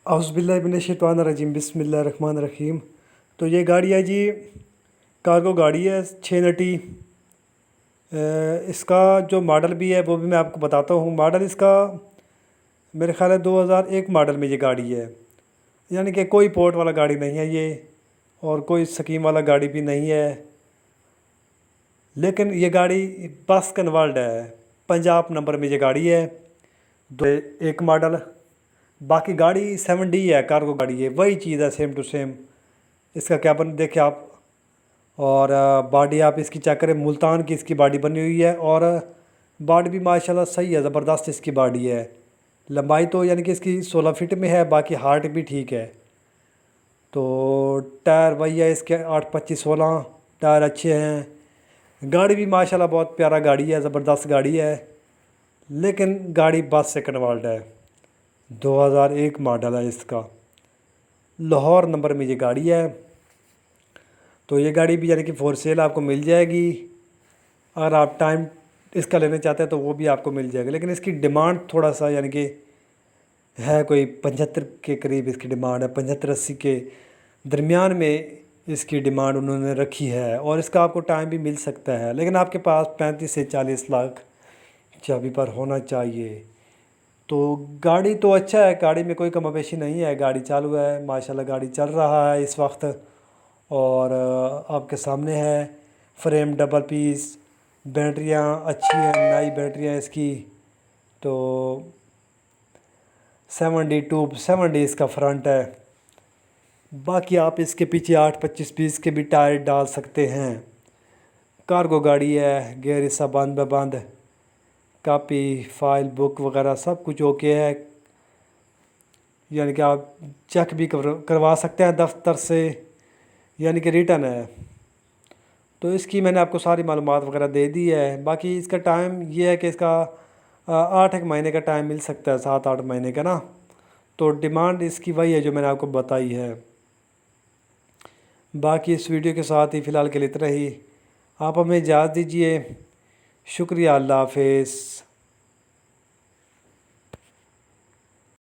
اعوذ باللہ من الشیطان الرجیم، بسم اللہ الرحمن الرحیم۔ تو یہ گاڑی ہے جی، کارگو گاڑی ہے 6 نٹی۔ اس کا جو ماڈل بھی ہے وہ بھی میں آپ کو بتاتا ہوں۔ ماڈل اس کا میرے خیال ہے 2001 ماڈل میں یہ گاڑی ہے، یعنی کہ کوئی پورٹ والا گاڑی نہیں ہے یہ، اور کوئی سکیم والا گاڑی بھی نہیں ہے، لیکن یہ گاڑی بس کنورٹ ہے۔ پنجاب نمبر میں یہ گاڑی ہے، 2001 ماڈل۔ باقی گاڑی 7D ہے، کارگو گاڑی ہے، وہی چیز ہے سیم ٹو سیم۔ اس کا کیبن دیکھیں آپ، اور باڈی آپ اس کی چیک کریں، ملتان کی اس کی باڈی بنی ہوئی ہے، اور باڈی بھی ماشاءاللہ صحیح ہے، زبردست اس کی باڈی ہے۔ لمبائی تو یعنی کہ اس کی 16 فٹ میں ہے، باقی ہارٹ بھی ٹھیک ہے۔ تو ٹائر وہی ہے اس کے 825/16 ٹائر اچھے ہیں۔ گاڑی بھی ماشاءاللہ بہت پیارا گاڑی ہے، زبردست گاڑی ہے، لیکن گاڑی بس سے کنورٹ ہے۔ 2001 ماڈل ہے اس کا، لاہور نمبر میں یہ گاڑی ہے۔ تو یہ گاڑی بھی یعنی کہ فور سیل آپ کو مل جائے گی، اگر آپ ٹائم اس کا لینا چاہتے ہیں تو وہ بھی آپ کو مل جائے گا، لیکن اس کی ڈیمانڈ تھوڑا سا یعنی کہ ہے، کوئی 75 کے قریب اس کی ڈیمانڈ ہے، 75-80 کے درمیان میں اس کی ڈیمانڈ انہوں نے رکھی ہے، اور اس کا آپ کو ٹائم بھی مل سکتا ہے، لیکن آپ کے پاس 35 سے 40 لاکھ چابی پر ہونا چاہیے۔ تو گاڑی تو اچھا ہے، گاڑی میں کوئی کم و بیشی نہیں ہے، گاڑی چالو ہے ماشاءاللہ، گاڑی چل رہا ہے اس وقت، اور آپ کے سامنے ہے۔ فریم ڈبل پیس، بیٹریاں اچھی ہیں، نئی بیٹریاں اس کی۔ تو 7D اس کا فرنٹ ہے۔ باقی آپ اس کے پیچھے 825 کے بھی ٹائر ڈال سکتے ہیں۔ کارگو گاڑی ہے، گیئر حصہ بند بے بند، کاپی فائل بک وغیرہ سب کچھ اوکے ہے، یعنی کہ آپ چیک بھی کروا سکتے ہیں دفتر سے، یعنی کہ ریٹن ہے۔ تو اس کی میں نے آپ کو ساری معلومات وغیرہ دے دی ہے۔ باقی اس کا ٹائم یہ ہے کہ اس کا 8 مہینے کا ٹائم مل سکتا ہے، 7-8 مہینے کا نا۔ تو ڈیمانڈ اس کی وہی ہے جو میں نے آپ کو بتائی ہے۔ باقی اس ویڈیو کے ساتھ ہی فی الحال کے لیے اتنا ہی، آپ ہمیں اجازت دیجیے۔ شکریہ، اللہ حافظ۔